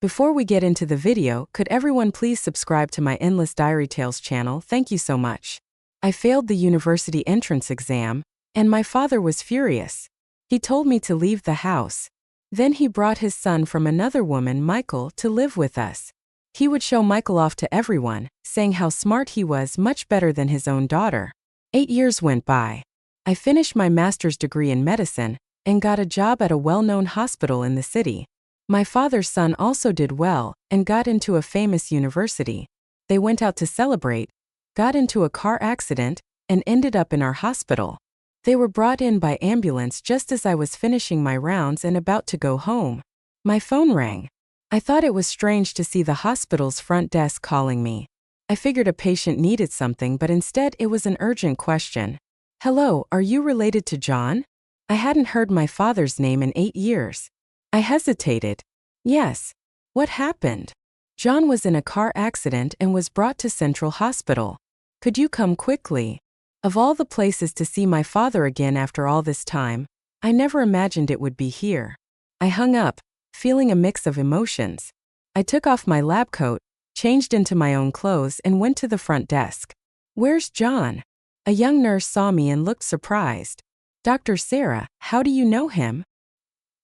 Before we get into the video, could everyone please subscribe to my Endless Diary Tales channel? Thank you so much. I failed the university entrance exam, and my father was furious. He told me to leave the house. Then he brought his son from another woman, Michael, to live with us. He would show Michael off to everyone, saying how smart he was, much better than his own daughter. 8 years went by. I finished my master's degree in medicine and got a job at a well-known hospital in the city. My father's son also did well and got into a famous university. They went out to celebrate, got into a car accident, and ended up in our hospital. They were brought in by ambulance just as I was finishing my rounds and about to go home. My phone rang. I thought it was strange to see the hospital's front desk calling me. I figured a patient needed something, but instead it was an urgent question. "Hello, are you related to John?" I hadn't heard my father's name in 8 years. I hesitated. "Yes." "What happened?" "John was in a car accident and was brought to Central Hospital. Could you come quickly?" Of all the places to see my father again after all this time, I never imagined it would be here. I hung up, feeling a mix of emotions. I took off my lab coat, changed into my own clothes, and went to the front desk. "Where's John?" A young nurse saw me and looked surprised. "Dr. Sarah, how do you know him?"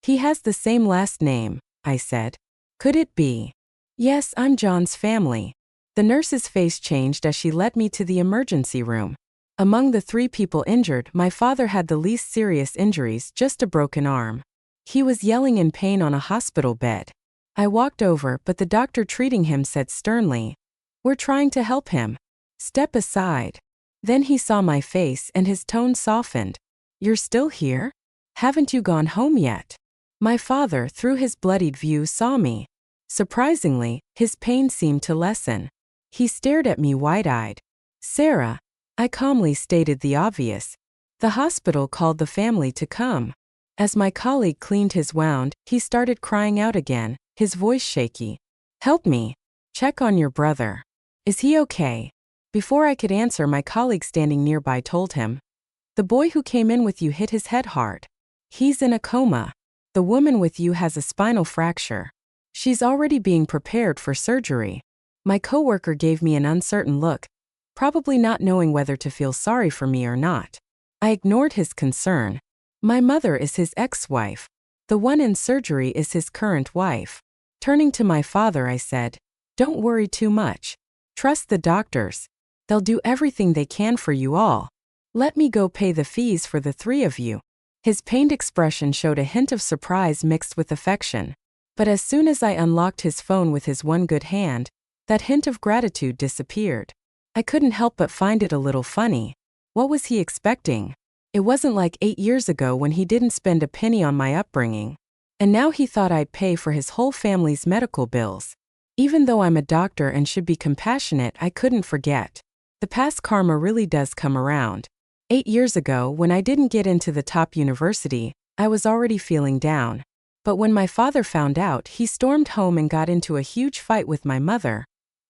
"He has the same last name," I said. "Could it be?" "Yes, I'm John's family." The nurse's face changed as she led me to the emergency room. Among the 3 people injured, my father had the least serious injuries, just a broken arm. He was yelling in pain on a hospital bed. I walked over, but the doctor treating him said sternly, "We're trying to help him. Step aside." Then he saw my face and his tone softened. "You're still here? Haven't you gone home yet?" My father, through his bloodied view, saw me. Surprisingly, his pain seemed to lessen. He stared at me wide-eyed. "Sarah," I calmly stated the obvious. "The hospital called the family to come." As my colleague cleaned his wound, he started crying out again, his voice shaky. "Help me. Check on your brother. Is he okay?" Before I could answer, my colleague standing nearby told him, "The boy who came in with you hit his head hard. He's in a coma. The woman with you has a spinal fracture. She's already being prepared for surgery." My coworker gave me an uncertain look, probably not knowing whether to feel sorry for me or not. I ignored his concern. "My mother is his ex-wife. The one in surgery is his current wife." Turning to my father, I said, "Don't worry too much. Trust the doctors. They'll do everything they can for you all. Let me go pay the fees for the 3 of you." His pained expression showed a hint of surprise mixed with affection. But as soon as I unlocked his phone with his one good hand, that hint of gratitude disappeared. I couldn't help but find it a little funny. What was he expecting? It wasn't like 8 years ago when he didn't spend a penny on my upbringing. And now he thought I'd pay for his whole family's medical bills. Even though I'm a doctor and should be compassionate, I couldn't forget. The past karma really does come around. 8 years ago, when I didn't get into the top university, I was already feeling down. But when my father found out, he stormed home and got into a huge fight with my mother,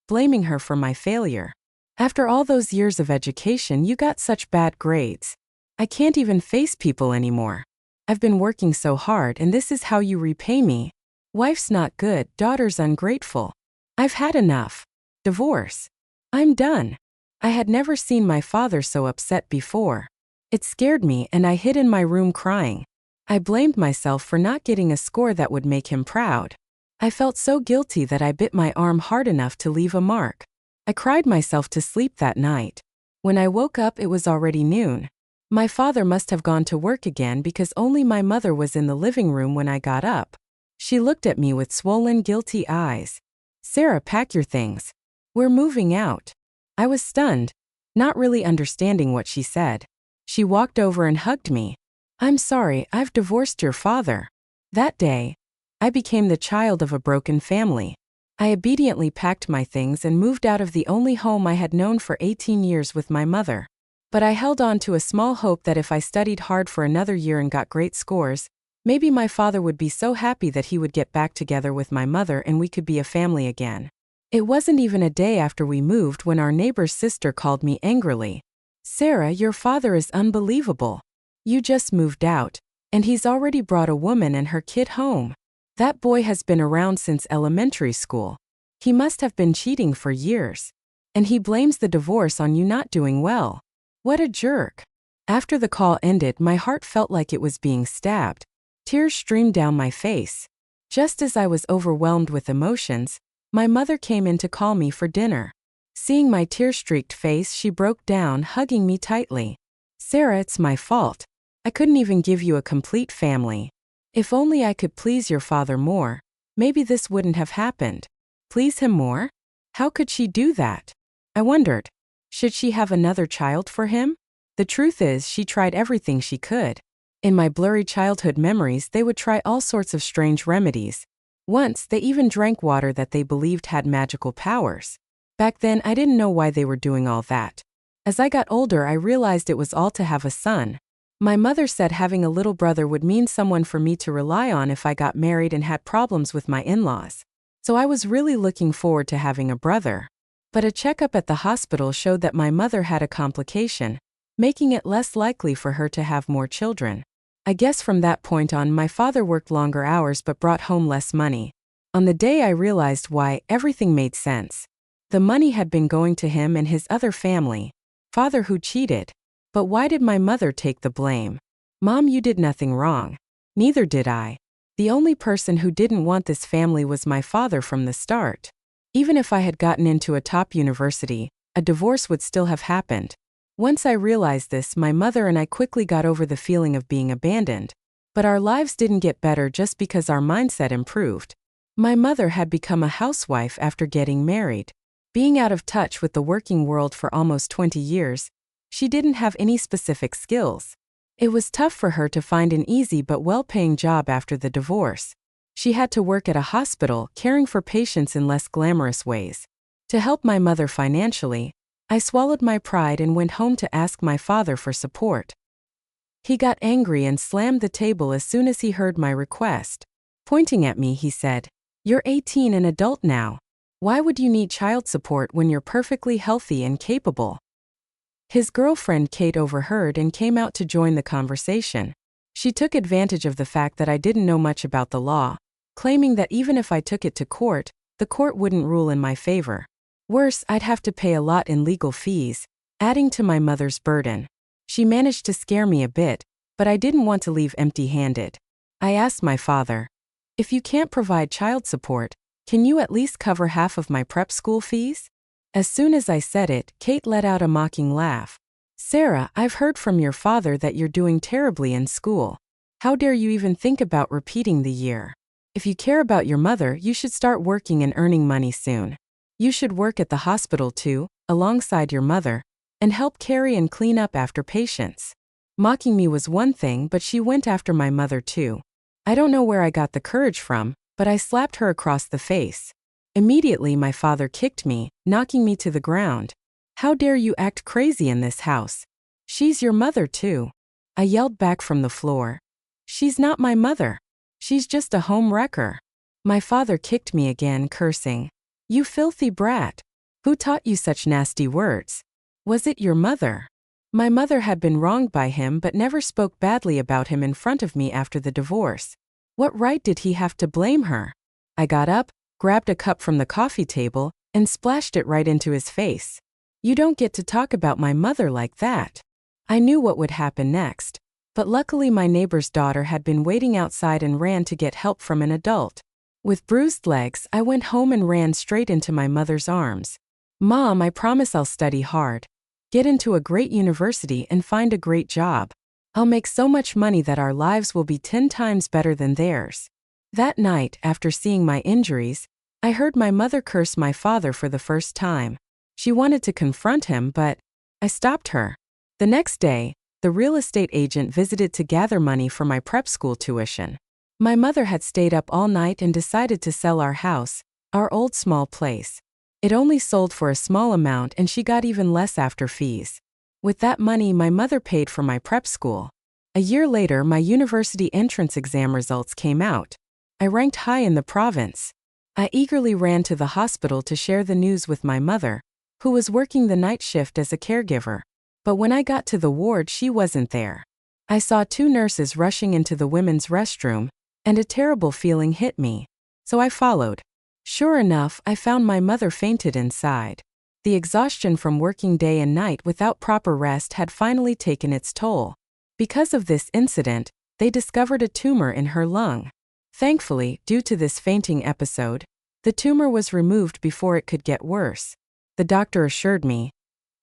blaming her for my failure. "After all those years of education, you got such bad grades. I can't even face people anymore. I've been working so hard, and this is how you repay me? Wife's not good, daughter's ungrateful. I've had enough. Divorce. I'm done." I had never seen my father so upset before. It scared me, and I hid in my room crying. I blamed myself for not getting a score that would make him proud. I felt so guilty that I bit my arm hard enough to leave a mark. I cried myself to sleep that night. When I woke up, it was already noon. My father must have gone to work again because only my mother was in the living room when I got up. She looked at me with swollen, guilty eyes. "Sarah, pack your things. We're moving out." I was stunned, not really understanding what she said. She walked over and hugged me. "I'm sorry, I've divorced your father." That day, I became the child of a broken family. I obediently packed my things and moved out of the only home I had known for 18 years with my mother. But I held on to a small hope that if I studied hard for another year and got great scores, maybe my father would be so happy that he would get back together with my mother and we could be a family again. It wasn't even a day after we moved when our neighbor's sister called me angrily. "Sarah, your father is unbelievable. You just moved out, and he's already brought a woman and her kid home." That boy has been around since elementary school. He must have been cheating for years. And he blames the divorce on you not doing well. What a jerk. After the call ended, my heart felt like it was being stabbed. Tears streamed down my face. Just as I was overwhelmed with emotions, my mother came in to call me for dinner. Seeing my tear-streaked face, she broke down, hugging me tightly. Sarah, it's my fault. I couldn't even give you a complete family. If only I could please your father more, maybe this wouldn't have happened. Please him more? How could she do that? I wondered. Should she have another child for him? The truth is, she tried everything she could. In my blurry childhood memories, they would try all sorts of strange remedies. Once, they even drank water that they believed had magical powers. Back then, I didn't know why they were doing all that. As I got older, I realized it was all to have a son. My mother said having a little brother would mean someone for me to rely on if I got married and had problems with my in-laws. So I was really looking forward to having a brother. But a checkup at the hospital showed that my mother had a complication, making it less likely for her to have more children. I guess from that point on, my father worked longer hours but brought home less money. On the day I realized why, everything made sense. The money had been going to him and his other family. Father who cheated. But why did my mother take the blame? Mom, you did nothing wrong. Neither did I. The only person who didn't want this family was my father from the start. Even if I had gotten into a top university, a divorce would still have happened. Once I realized this, my mother and I quickly got over the feeling of being abandoned. But our lives didn't get better just because our mindset improved. My mother had become a housewife after getting married. Being out of touch with the working world for almost 20 years, she didn't have any specific skills. It was tough for her to find an easy but well-paying job after the divorce. She had to work at a hospital, caring for patients in less glamorous ways. To help my mother financially, I swallowed my pride and went home to ask my father for support. He got angry and slammed the table as soon as he heard my request. Pointing at me, he said, "You're 18 and adult now. Why would you need child support when you're perfectly healthy and capable?" His girlfriend Kate overheard and came out to join the conversation. She took advantage of the fact that I didn't know much about the law, claiming that even if I took it to court, the court wouldn't rule in my favor. Worse, I'd have to pay a lot in legal fees, adding to my mother's burden. She managed to scare me a bit, but I didn't want to leave empty-handed. I asked my father, "If you can't provide child support, can you at least cover half of my prep school fees?" As soon as I said it, Kate let out a mocking laugh. "Sarah, I've heard from your father that you're doing terribly in school. How dare you even think about repeating the year? If you care about your mother, you should start working and earning money soon. You should work at the hospital too, alongside your mother, and help carry and clean up after patients." Mocking me was one thing, but she went after my mother too. I don't know where I got the courage from, but I slapped her across the face. Immediately my father kicked me, knocking me to the ground. "How dare you act crazy in this house? She's your mother too." I yelled back from the floor. "She's not my mother. She's just a home wrecker." My father kicked me again, cursing, "You filthy brat. Who taught you such nasty words? Was it your mother?" My mother had been wronged by him but never spoke badly about him in front of me after the divorce. What right did he have to blame her? I got up, grabbed a cup from the coffee table, and splashed it right into his face. "You don't get to talk about my mother like that." I knew what would happen next, but luckily my neighbor's daughter had been waiting outside and ran to get help from an adult. With bruised legs, I went home and ran straight into my mother's arms. "Mom, I promise I'll study hard, get into a great university and find a great job. I'll make so much money that our lives will be 10 times better than theirs." That night, after seeing my injuries, I heard my mother curse my father for the first time. She wanted to confront him, but I stopped her. The next day, the real estate agent visited to gather money for my prep school tuition. My mother had stayed up all night and decided to sell our house, our old small place. It only sold for a small amount and she got even less after fees. With that money, my mother paid for my prep school. A year later, my university entrance exam results came out. I ranked high in the province. I eagerly ran to the hospital to share the news with my mother, who was working the night shift as a caregiver. But when I got to the ward, she wasn't there. I saw 2 nurses rushing into the women's restroom, and a terrible feeling hit me. So I followed. Sure enough, I found my mother fainted inside. The exhaustion from working day and night without proper rest had finally taken its toll. Because of this incident, they discovered a tumor in her lung. Thankfully, due to this fainting episode, the tumor was removed before it could get worse. The doctor assured me,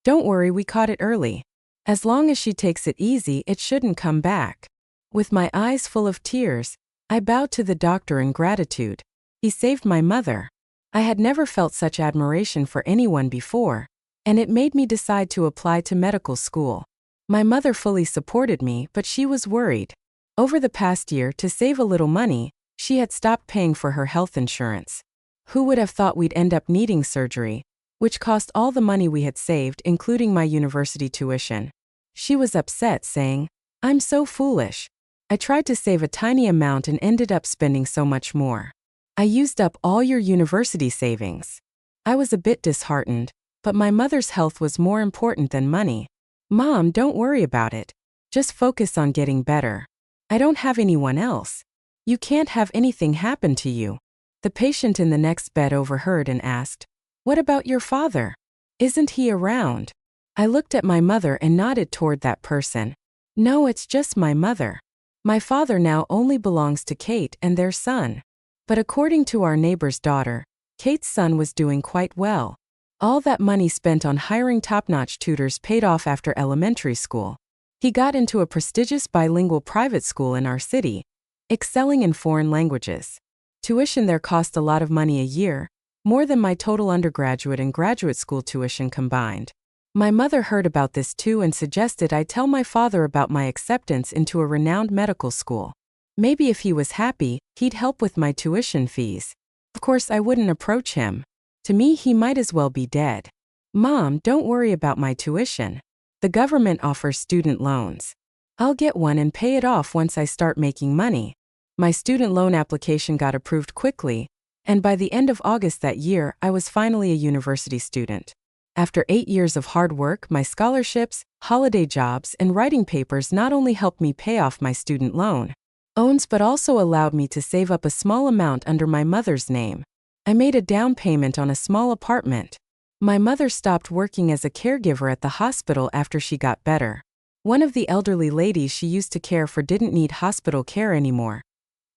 "Don't worry, we caught it early. As long as she takes it easy, it shouldn't come back." With my eyes full of tears, I bowed to the doctor in gratitude. He saved my mother. I had never felt such admiration for anyone before, and it made me decide to apply to medical school. My mother fully supported me, but she was worried. Over the past year, to save a little money, she had stopped paying for her health insurance. Who would have thought we'd end up needing surgery, which cost all the money we had saved, including my university tuition? She was upset, saying, "I'm so foolish. I tried to save a tiny amount and ended up spending so much more. I used up all your university savings." I was a bit disheartened, but my mother's health was more important than money. "Mom, don't worry about it. Just focus on getting better. I don't have anyone else. You can't have anything happen to you." The patient in the next bed overheard and asked, "What about your father? Isn't he around?" I looked at my mother and nodded toward that person. "No, it's just my mother. My father now only belongs to Kate and their son." But according to our neighbor's daughter, Kate's son was doing quite well. All that money spent on hiring top-notch tutors paid off after elementary school. He got into a prestigious bilingual private school in our city, excelling in foreign languages. Tuition there cost a lot of money a year, more than my total undergraduate and graduate school tuition combined. My mother heard about this too and suggested I tell my father about my acceptance into a renowned medical school. Maybe if he was happy, he'd help with my tuition fees. Of course, I wouldn't approach him. To me, he might as well be dead. "Mom, don't worry about my tuition. The government offers student loans. I'll get one and pay it off once I start making money." My student loan application got approved quickly, and by the end of August that year, I was finally a university student. After 8 years of hard work, my scholarships, holiday jobs, and writing papers not only helped me pay off my student loans, but also allowed me to save up a small amount under my mother's name. I made a down payment on a small apartment. My mother stopped working as a caregiver at the hospital after she got better. One of the elderly ladies she used to care for didn't need hospital care anymore,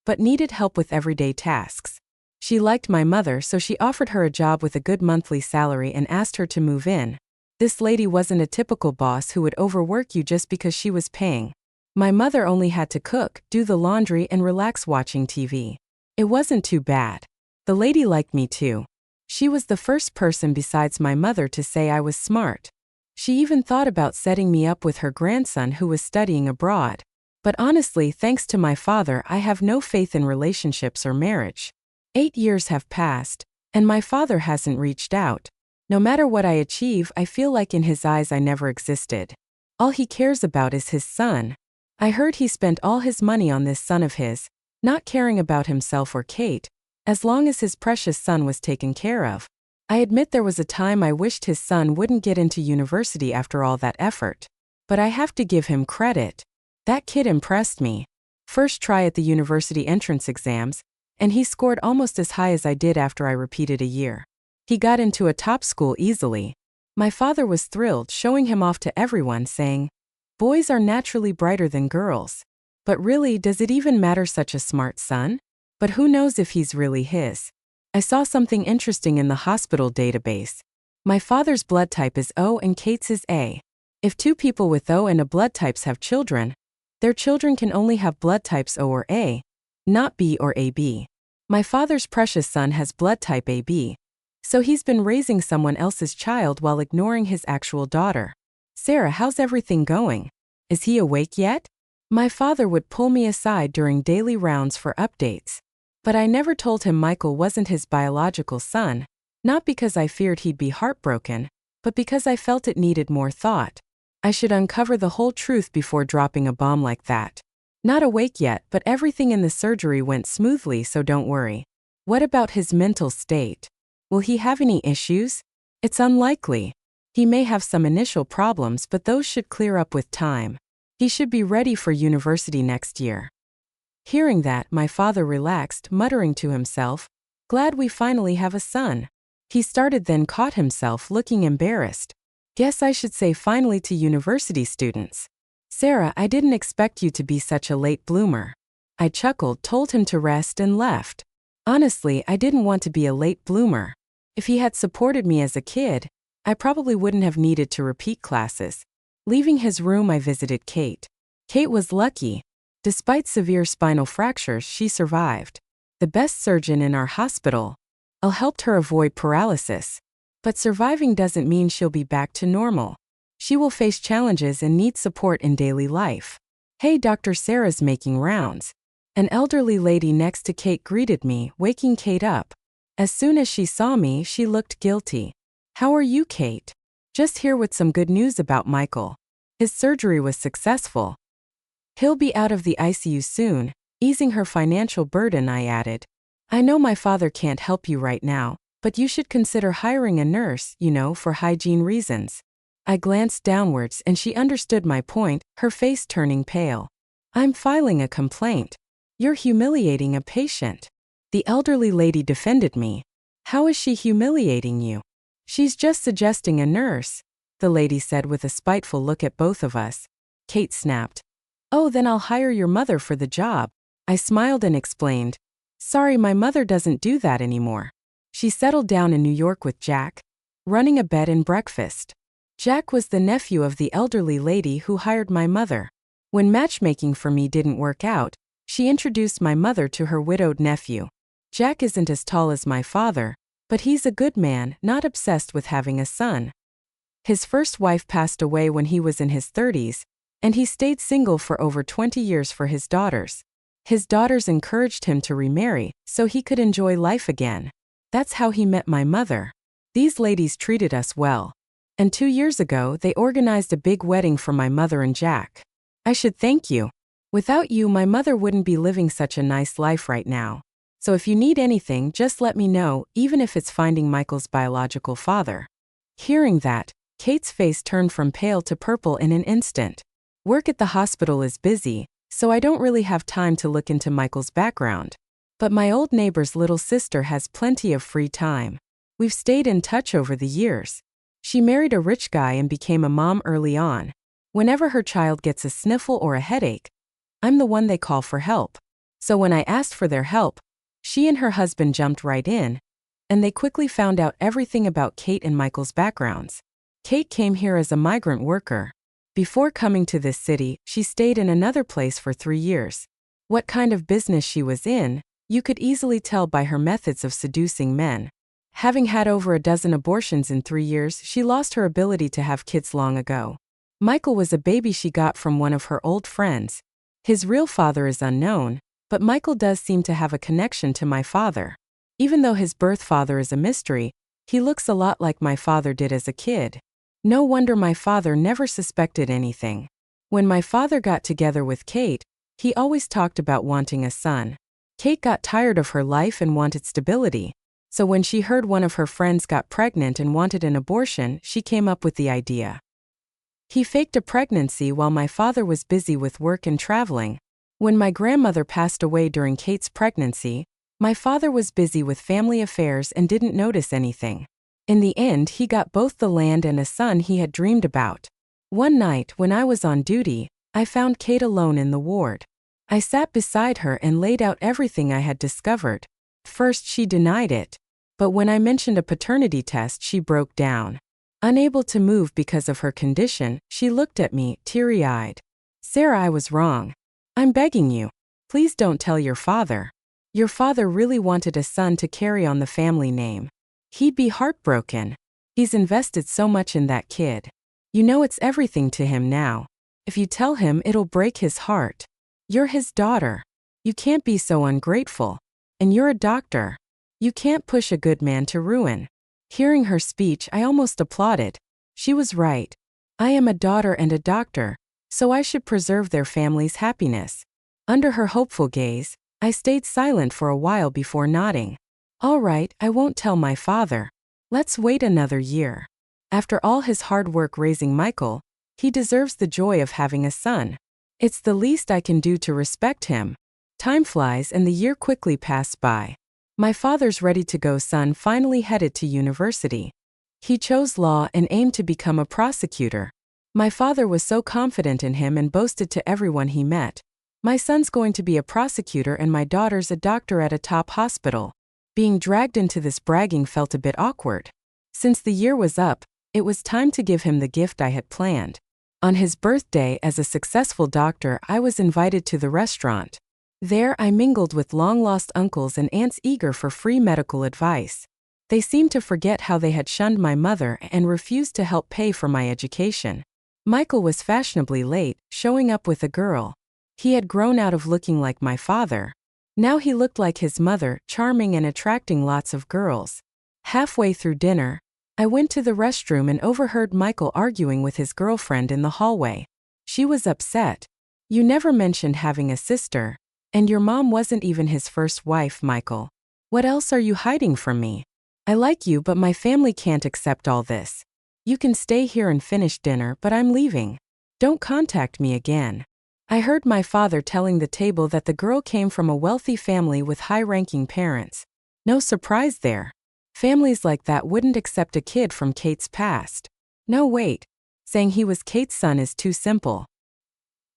but needed help with everyday tasks. She liked my mother, so she offered her a job with a good monthly salary and asked her to move in. This lady wasn't a typical boss who would overwork you just because she was paying. My mother only had to cook, do the laundry, and relax watching TV. It wasn't too bad. The lady liked me too. She was the first person besides my mother to say I was smart. She even thought about setting me up with her grandson who was studying abroad. But honestly, thanks to my father, I have no faith in relationships or marriage. 8 years have passed, and my father hasn't reached out. No matter what I achieve, I feel like in his eyes I never existed. All he cares about is his son. I heard he spent all his money on this son of his, not caring about himself or Kate, as long as his precious son was taken care of. I admit there was a time I wished his son wouldn't get into university after all that effort. But I have to give him credit. That kid impressed me. First try at the university entrance exams, and he scored almost as high as I did after I repeated a year. He got into a top school easily. My father was thrilled, showing him off to everyone, saying, "Boys are naturally brighter than girls. But really, does it even matter, such a smart son? But who knows if he's really his?" I saw something interesting in the hospital database. My father's blood type is O and Kate's is A. If two people with O and A blood types have children, their children can only have blood types O or A, not B or AB. My father's precious son has blood type AB, so he's been raising someone else's child while ignoring his actual daughter. "Sarah, how's everything going? Is he awake yet?" My father would pull me aside during daily rounds for updates. But I never told him Michael wasn't his biological son, not because I feared he'd be heartbroken, but because I felt it needed more thought. I should uncover the whole truth before dropping a bomb like that. Not awake yet, but everything in the surgery went smoothly, so don't worry. What about his mental state? Will he have any issues? It's unlikely. He may have some initial problems, but those should clear up with time. He should be ready for university next year. Hearing that, my father relaxed, muttering to himself, "Glad we finally have a son." He started, then caught himself looking embarrassed. "Guess I should say finally to university students. Sarah, I didn't expect you to be such a late bloomer." I chuckled, told him to rest, and left. Honestly, I didn't want to be a late bloomer. If he had supported me as a kid, I probably wouldn't have needed to repeat classes. Leaving his room, I visited Kate. Kate was lucky. Despite severe spinal fractures, she survived. The best surgeon in our hospital helped her avoid paralysis. But surviving doesn't mean she'll be back to normal. She will face challenges and need support in daily life. "Hey, Dr. Sarah's making rounds." An elderly lady next to Kate greeted me, waking Kate up. As soon as she saw me, she looked guilty. "How are you, Kate?" "Just here with some good news about Michael. His surgery was successful. He'll be out of the ICU soon." Easing her financial burden, I added, "I know my father can't help you right now, but you should consider hiring a nurse, for hygiene reasons." I glanced downwards and she understood my point, her face turning pale. "I'm filing a complaint. You're humiliating a patient." The elderly lady defended me. "How is she humiliating you?" "She's just suggesting a nurse," the lady said with a spiteful look at both of us. Kate snapped, "Oh, then I'll hire your mother for the job." I smiled and explained, "Sorry, my mother doesn't do that anymore. She settled down in New York with Jack, running a bed and breakfast." Jack was the nephew of the elderly lady who hired my mother. When matchmaking for me didn't work out, she introduced my mother to her widowed nephew. Jack isn't as tall as my father, but he's a good man, not obsessed with having a son. His first wife passed away when he was in his 30s, and he stayed single for over 20 years for his daughters. His daughters encouraged him to remarry, so he could enjoy life again. That's how he met my mother. These ladies treated us well. And 2 years ago, they organized a big wedding for my mother and Jack. I should thank you. Without you, my mother wouldn't be living such a nice life right now. So if you need anything, just let me know, even if it's finding Michael's biological father." Hearing that, Kate's face turned from pale to purple in an instant. "Work at the hospital is busy, so I don't really have time to look into Michael's background. But my old neighbor's little sister has plenty of free time. We've stayed in touch over the years. She married a rich guy and became a mom early on. Whenever her child gets a sniffle or a headache, I'm the one they call for help. So when I asked for their help, she and her husband jumped right in, and they quickly found out everything about Kate and Michael's backgrounds. Kate came here as a migrant worker. Before coming to this city, she stayed in another place for 3 years. What kind of business she was in, you could easily tell by her methods of seducing men. Having had over a dozen abortions in 3 years, she lost her ability to have kids long ago. Michael was a baby she got from one of her old friends. His real father is unknown, but Michael does seem to have a connection to my father. Even though his birth father is a mystery, he looks a lot like my father did as a kid. No wonder my father never suspected anything. When my father got together with Kate, he always talked about wanting a son. Kate got tired of her life and wanted stability. So when she heard one of her friends got pregnant and wanted an abortion, she came up with the idea. He faked a pregnancy while my father was busy with work and traveling. When my grandmother passed away during Kate's pregnancy, my father was busy with family affairs and didn't notice anything. In the end, he got both the land and a son he had dreamed about. One night, when I was on duty, I found Kate alone in the ward. I sat beside her and laid out everything I had discovered. First, she denied it, but when I mentioned a paternity test, she broke down. Unable to move because of her condition, she looked at me, teary-eyed. "Sarah, I was wrong. I'm begging you. Please don't tell your father. Your father really wanted a son to carry on the family name. He'd be heartbroken. He's invested so much in that kid. You know it's everything to him now. If you tell him, it'll break his heart. You're his daughter. You can't be so ungrateful. And you're a doctor. You can't push a good man to ruin." Hearing her speech, I almost applauded. She was right. I am a daughter and a doctor, so I should preserve their family's happiness. Under her hopeful gaze, I stayed silent for a while before nodding. "All right, I won't tell my father. Let's wait another year. After all his hard work raising Michael, he deserves the joy of having a son. It's the least I can do to respect him." Time flies and the year quickly passed by. My father's ready-to-go son finally headed to university. He chose law and aimed to become a prosecutor. My father was so confident in him and boasted to everyone he met, "My son's going to be a prosecutor and my daughter's a doctor at a top hospital." Being dragged into this bragging felt a bit awkward. Since the year was up, it was time to give him the gift I had planned. On his birthday, as a successful doctor, I was invited to the restaurant. There I mingled with long-lost uncles and aunts eager for free medical advice. They seemed to forget how they had shunned my mother and refused to help pay for my education. Michael was fashionably late, showing up with a girl. He had grown out of looking like my father. Now he looked like his mother, charming and attracting lots of girls. Halfway through dinner, I went to the restroom and overheard Michael arguing with his girlfriend in the hallway. She was upset. "You never mentioned having a sister. And your mom wasn't even his first wife, Michael. What else are you hiding from me? I like you, but my family can't accept all this. You can stay here and finish dinner, but I'm leaving. Don't contact me again." I heard my father telling the table that the girl came from a wealthy family with high-ranking parents. No surprise there. Families like that wouldn't accept a kid from Kate's past. No, wait. Saying he was Kate's son is too simple.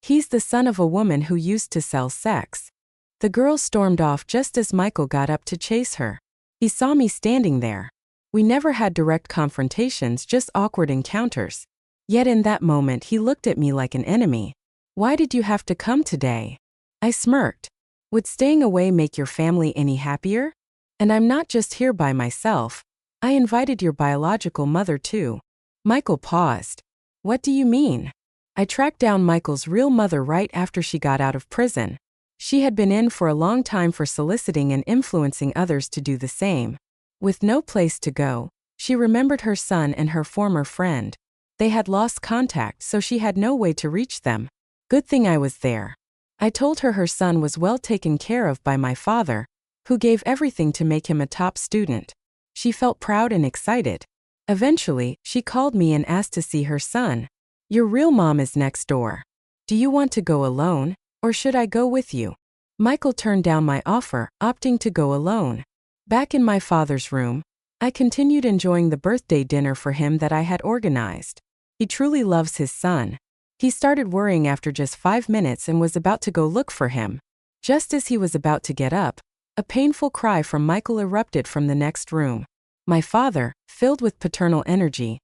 He's the son of a woman who used to sell sex. The girl stormed off just as Michael got up to chase her. He saw me standing there. We never had direct confrontations, just awkward encounters. Yet in that moment he looked at me like an enemy. "Why did you have to come today?" I smirked. "Would staying away make your family any happier? And I'm not just here by myself. I invited your biological mother too." Michael paused. "What do you mean?" I tracked down Michael's real mother right after she got out of prison. She had been in for a long time for soliciting and influencing others to do the same. With no place to go, she remembered her son and her former friend. They had lost contact, so she had no way to reach them. Good thing I was there. I told her son was well taken care of by my father, who gave everything to make him a top student. She felt proud and excited. Eventually, she called me and asked to see her son. "Your real mom is next door. Do you want to go alone, or should I go with you?" Michael turned down my offer, opting to go alone. Back in my father's room, I continued enjoying the birthday dinner for him that I had organized. He truly loves his son. He started worrying after just 5 minutes and was about to go look for him. Just as he was about to get up, a painful cry from Michael erupted from the next room. My father, filled with paternal energy,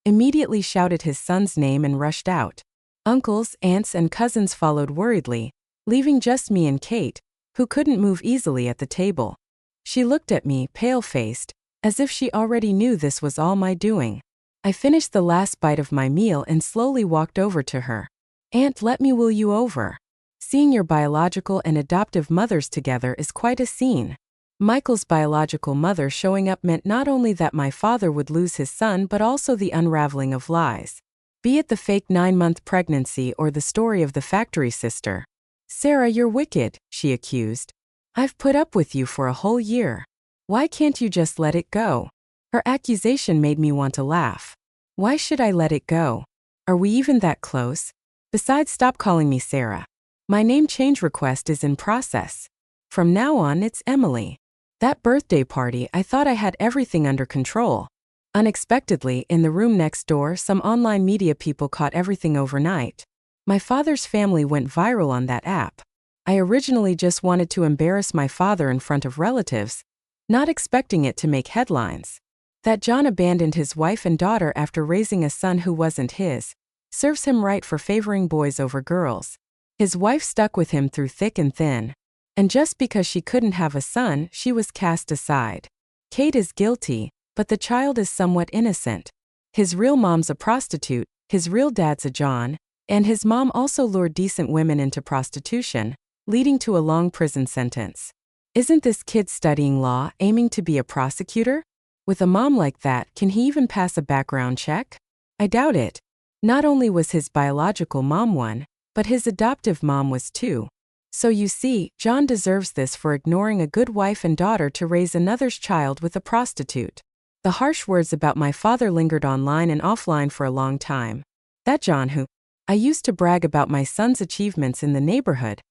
immediately shouted his son's name and rushed out. Uncles, aunts, and cousins followed worriedly, leaving just me and Kate, who couldn't move easily at the table. She looked at me, pale-faced, as if she already knew this was all my doing. I finished the last bite of my meal and slowly walked over to her. "Aunt, let me wheel you over. Seeing your biological and adoptive mothers together is quite a scene." Michael's biological mother showing up meant not only that my father would lose his son but also the unraveling of lies. Be it the fake 9-month pregnancy or the story of the factory sister. "Sarah, you're wicked," she accused. "I've put up with you for a whole year. Why can't you just let it go?" Her accusation made me want to laugh. Why should I let it go? Are we even that close? Besides, stop calling me Sarah. My name change request is in process. From now on, it's Emily. That birthday party, I thought I had everything under control. Unexpectedly, in the room next door, some online media people caught everything overnight. My father's family went viral on that app. I originally just wanted to embarrass my father in front of relatives, not expecting it to make headlines. That John abandoned his wife and daughter after raising a son who wasn't his serves him right for favoring boys over girls. His wife stuck with him through thick and thin. And just because she couldn't have a son, she was cast aside. Kate is guilty, but the child is somewhat innocent. His real mom's a prostitute, his real dad's a John, and his mom also lured decent women into prostitution, leading to a long prison sentence. Isn't this kid studying law, aiming to be a prosecutor? With a mom like that, can he even pass a background check? I doubt it. Not only was his biological mom one, but his adoptive mom was too. So you see, John deserves this for ignoring a good wife and daughter to raise another's child with a prostitute. The harsh words about my father lingered online and offline for a long time. That John who I used to brag about my son's achievements in the neighborhood,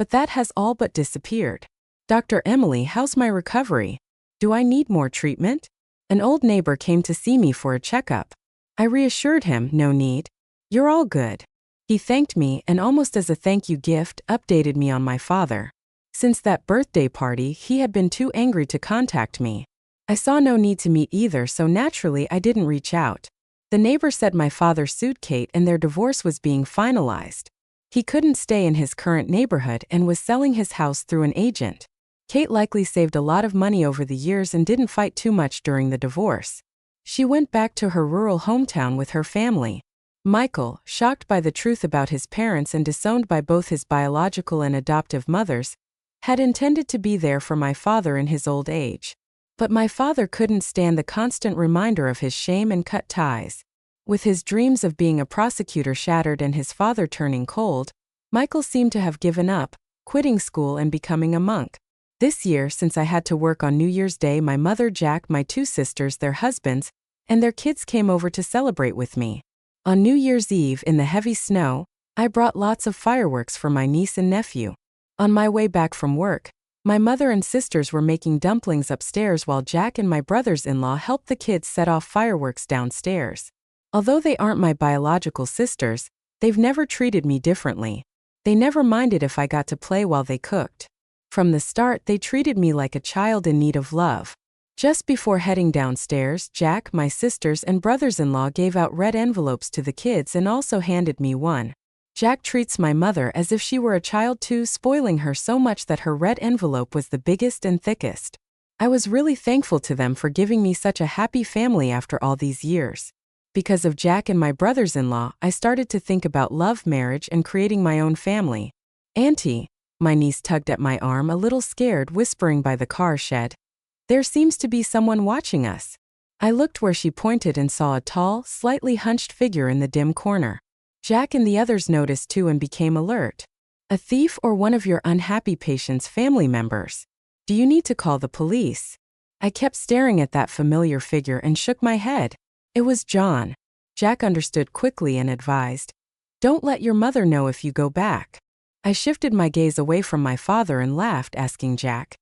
but that has all but disappeared. Dr. Emily, how's my recovery? Do I need more treatment? An old neighbor came to see me for a checkup. I reassured him, no need. You're all good. He thanked me and, almost as a thank you gift, updated me on my father. Since that birthday party, he had been too angry to contact me. I saw no need to meet either, so naturally I didn't reach out. The neighbor said my father sued Kate and their divorce was being finalized. He couldn't stay in his current neighborhood and was selling his house through an agent. Kate likely saved a lot of money over the years and didn't fight too much during the divorce. She went back to her rural hometown with her family. Michael, shocked by the truth about his parents and disowned by both his biological and adoptive mothers, had intended to be there for my father in his old age. But my father couldn't stand the constant reminder of his shame and cut ties. With his dreams of being a prosecutor shattered and his father turning cold, Michael seemed to have given up, quitting school and becoming a monk. This year, since I had to work on New Year's Day, my mother, Jack, my two sisters, their husbands, and their kids came over to celebrate with me. On New Year's Eve, in the heavy snow, I brought lots of fireworks for my niece and nephew. On my way back from work, my mother and sisters were making dumplings upstairs while Jack and my brothers-in-law helped the kids set off fireworks downstairs. Although they aren't my biological sisters, they've never treated me differently. They never minded if I got to play while they cooked. From the start, they treated me like a child in need of love. Just before heading downstairs, Jack, my sisters, and brothers-in-law gave out red envelopes to the kids and also handed me one. Jack treats my mother as if she were a child too, spoiling her so much that her red envelope was the biggest and thickest. I was really thankful to them for giving me such a happy family after all these years. Because of Jack and my brothers-in-law, I started to think about love, marriage, and creating my own family. Auntie, my niece tugged at my arm, a little scared, whispering by the car shed. There seems to be someone watching us. I looked where she pointed and saw a tall, slightly hunched figure in the dim corner. Jack and the others noticed too and became alert. A thief or one of your unhappy patient's family members? Do you need to call the police? I kept staring at that familiar figure and shook my head. It was John. Jack understood quickly and advised, "Don't let your mother know if you go back." I shifted my gaze away from my father and laughed, asking Jack,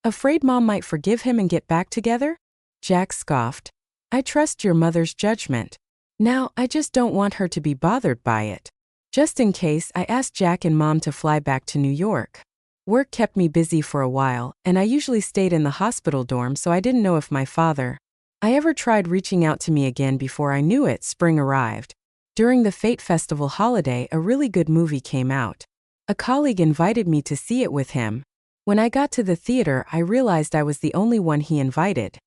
"Afraid Mom might forgive him and get back together?" Jack scoffed, "I trust your mother's judgment. Now, I just don't want her to be bothered by it." Just in case, I asked Jack and Mom to fly back to New York. Work kept me busy for a while, and I usually stayed in the hospital dorm, so I didn't know if my father I ever tried reaching out to me again. Before I knew it, spring arrived. During the Fate Festival holiday, a really good movie came out. A colleague invited me to see it with him. When I got to the theater, I realized I was the only one he invited.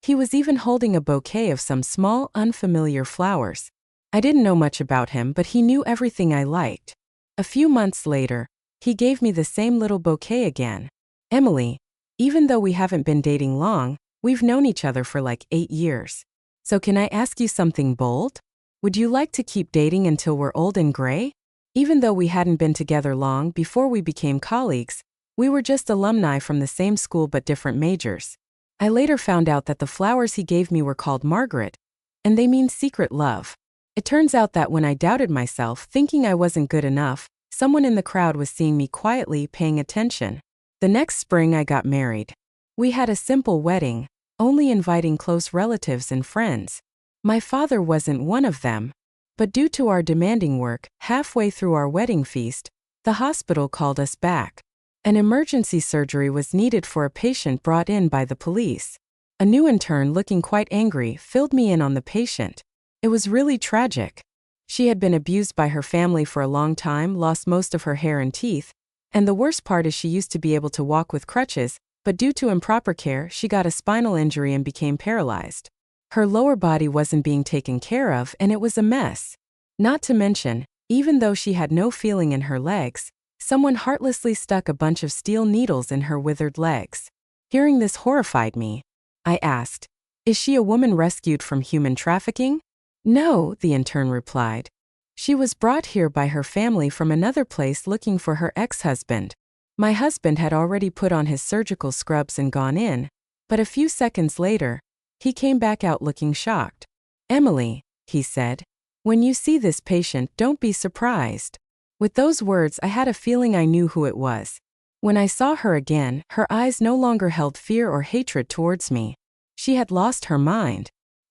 He was even holding a bouquet of some small, unfamiliar flowers. I didn't know much about him, but he knew everything I liked. A few months later, he gave me the same little bouquet again. "Emily, even though we haven't been dating long, we've known each other for like 8 years. So can I ask you something bold? Would you like to keep dating until we're old and gray?" Even though we hadn't been together long before we became colleagues, we were just alumni from the same school but different majors. I later found out that the flowers he gave me were called Margaret, and they mean secret love. It turns out that when I doubted myself, thinking I wasn't good enough, someone in the crowd was seeing me quietly, paying attention. The next spring I got married. We had a simple wedding, only inviting close relatives and friends. My father wasn't one of them. But due to our demanding work, halfway through our wedding feast, the hospital called us back. An emergency surgery was needed for a patient brought in by the police. A new intern, looking quite angry, filled me in on the patient. It was really tragic. She had been abused by her family for a long time, lost most of her hair and teeth, and the worst part is she used to be able to walk with crutches, but due to improper care, she got a spinal injury and became paralyzed. Her lower body wasn't being taken care of, and it was a mess. Not to mention, even though she had no feeling in her legs, someone heartlessly stuck a bunch of steel needles in her withered legs. Hearing this horrified me. I asked, "Is she a woman rescued from human trafficking?" "No," the intern replied. "She was brought here by her family from another place looking for her ex-husband. My husband had already put on his surgical scrubs and gone in, but a few seconds later, he came back out looking shocked. 'Emily,' he said, 'when you see this patient, don't be surprised. With those words, I had a feeling I knew who it was. When I saw her again, her eyes no longer held fear or hatred towards me. She had lost her mind.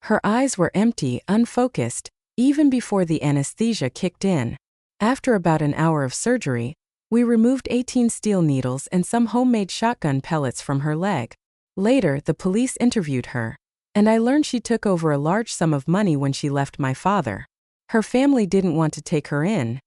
Her eyes were empty, unfocused, even before the anesthesia kicked in. After about an hour of surgery, we removed 18 steel needles and some homemade shotgun pellets from her leg. Later, the police interviewed her, and I learned she took over a large sum of money when she left my father. Her family didn't want to take her in.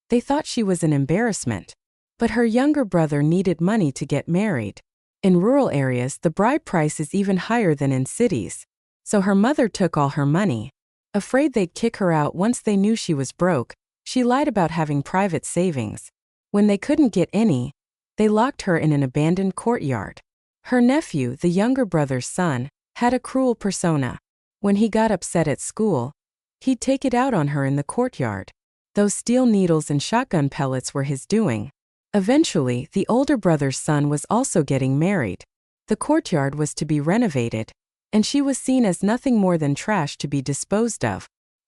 They thought she was an embarrassment. But her younger brother needed money to get married. In rural areas, the bride price is even higher than in cities. So her mother took all her money. Afraid they'd kick her out once they knew she was broke, she lied about having private savings. When they couldn't get any, they locked her in an abandoned courtyard. Her nephew, the younger brother's son, had a cruel persona. When he got upset at school, he'd take it out on her in the courtyard. Those steel needles and shotgun pellets were his doing. Eventually, the older brother's son was also getting married. The courtyard was to be renovated, and she was seen as nothing more than trash to be disposed of.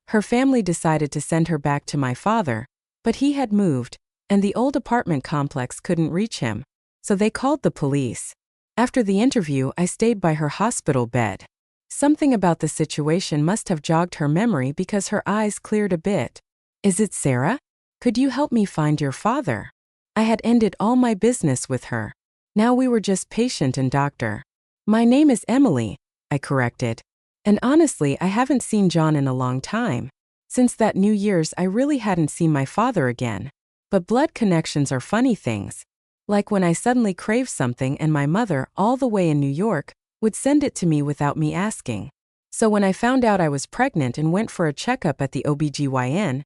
Her family decided to send her back to my father, but he had moved, and the old apartment complex couldn't reach him, so they called the police. After the interview, I stayed by her hospital bed. Something about the situation must have jogged her memory because her eyes cleared a bit. "Is it Sarah? Could you help me find your father?" I had ended all my business with her. Now we were just patient and doctor. "My name is Emily," I corrected. "And honestly, I haven't seen John in a long time. Since that New Year's, I really hadn't seen my father again. But blood connections are funny things. Like when I suddenly crave something and my mother, all the way in New York, would send it to me without me asking. So when I found out I was pregnant and went for a checkup at the OBGYN,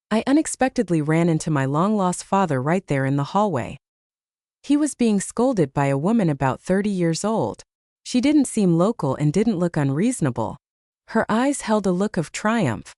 I unexpectedly ran into my long-lost father right there in the hallway. He was being scolded by a woman about 30 years old. She didn't seem local and didn't look unreasonable. Her eyes held a look of triumph.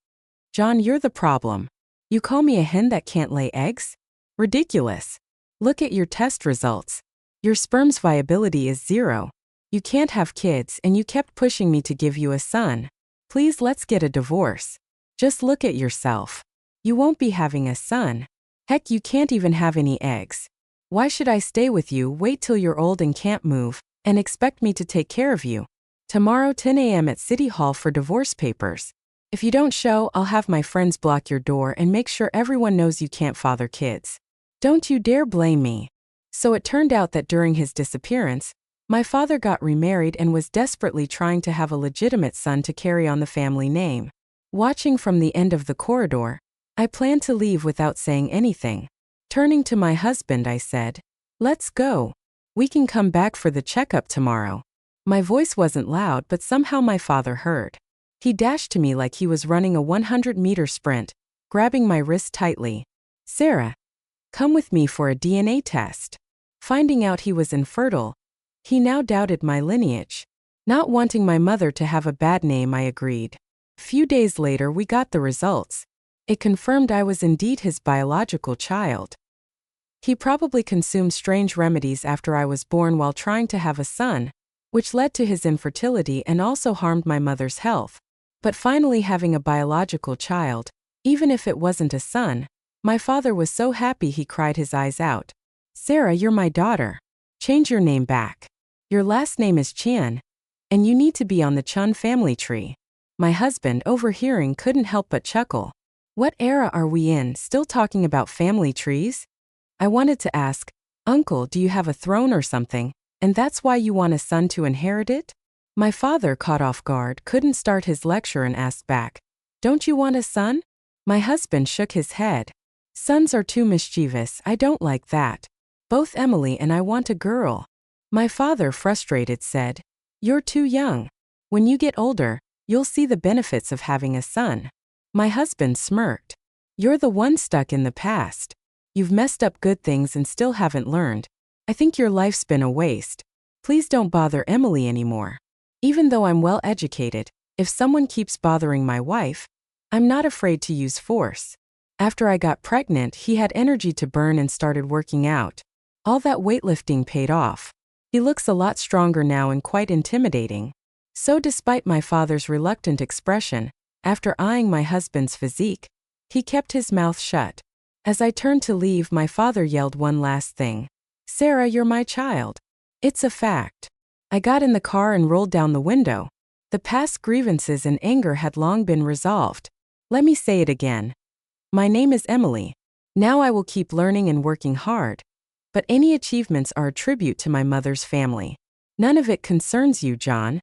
"John, you're the problem. You call me a hen that can't lay eggs? Ridiculous. Look at your test results. Your sperm's viability is 0. You can't have kids and you kept pushing me to give you a son. Please, let's get a divorce. Just look at yourself. You won't be having a son. Heck, you can't even have any eggs. Why should I stay with you? Wait till you're old and can't move, and expect me to take care of you. Tomorrow 10 a.m. at City Hall for divorce papers. If you don't show, I'll have my friends block your door and make sure everyone knows you can't father kids. Don't you dare blame me." So it turned out that during his disappearance, my father got remarried and was desperately trying to have a legitimate son to carry on the family name. Watching from the end of the corridor, I planned to leave without saying anything. Turning to my husband, I said, "Let's go. We can come back for the checkup tomorrow." My voice wasn't loud, but somehow my father heard. He dashed to me like he was running a 100-meter sprint, grabbing my wrist tightly. "Sarah, come with me for a DNA test." Finding out he was infertile, he now doubted my lineage. Not wanting my mother to have a bad name, I agreed. Few days later, we got the results. It confirmed I was indeed his biological child. He probably consumed strange remedies after I was born while trying to have a son, which led to his infertility and also harmed my mother's health. But finally having a biological child, even if it wasn't a son, my father was so happy he cried his eyes out. "Sarah, you're my daughter. Change your name back. Your last name is Chan, and you need to be on the Chun family tree." My husband, overhearing, couldn't help but chuckle. What era are we in, still talking about family trees? I wanted to ask, "Uncle, do you have a throne or something, and that's why you want a son to inherit it?" My father, caught off guard, couldn't start his lecture and asked back, "Don't you want a son?" My husband shook his head. "Sons are too mischievous, I don't like that. Both Emily and I want a girl." My father, frustrated, said, "You're too young. When you get older, you'll see the benefits of having a son." My husband smirked. "You're the one stuck in the past. You've messed up good things and still haven't learned. I think your life's been a waste. Please don't bother Emily anymore." Even though I'm well educated, if someone keeps bothering my wife, I'm not afraid to use force. After I got pregnant, he had energy to burn and started working out. All that weightlifting paid off. He looks a lot stronger now and quite intimidating. So despite my father's reluctant expression, after eyeing my husband's physique, he kept his mouth shut. As I turned to leave, my father yelled one last thing. Sarah, you're my child. It's a fact. I got in the car and rolled down the window. The past grievances and anger had long been resolved. Let me say it again. My name is Emily. Now I will keep learning and working hard. But any achievements are a tribute to my mother's family. None of it concerns you, John.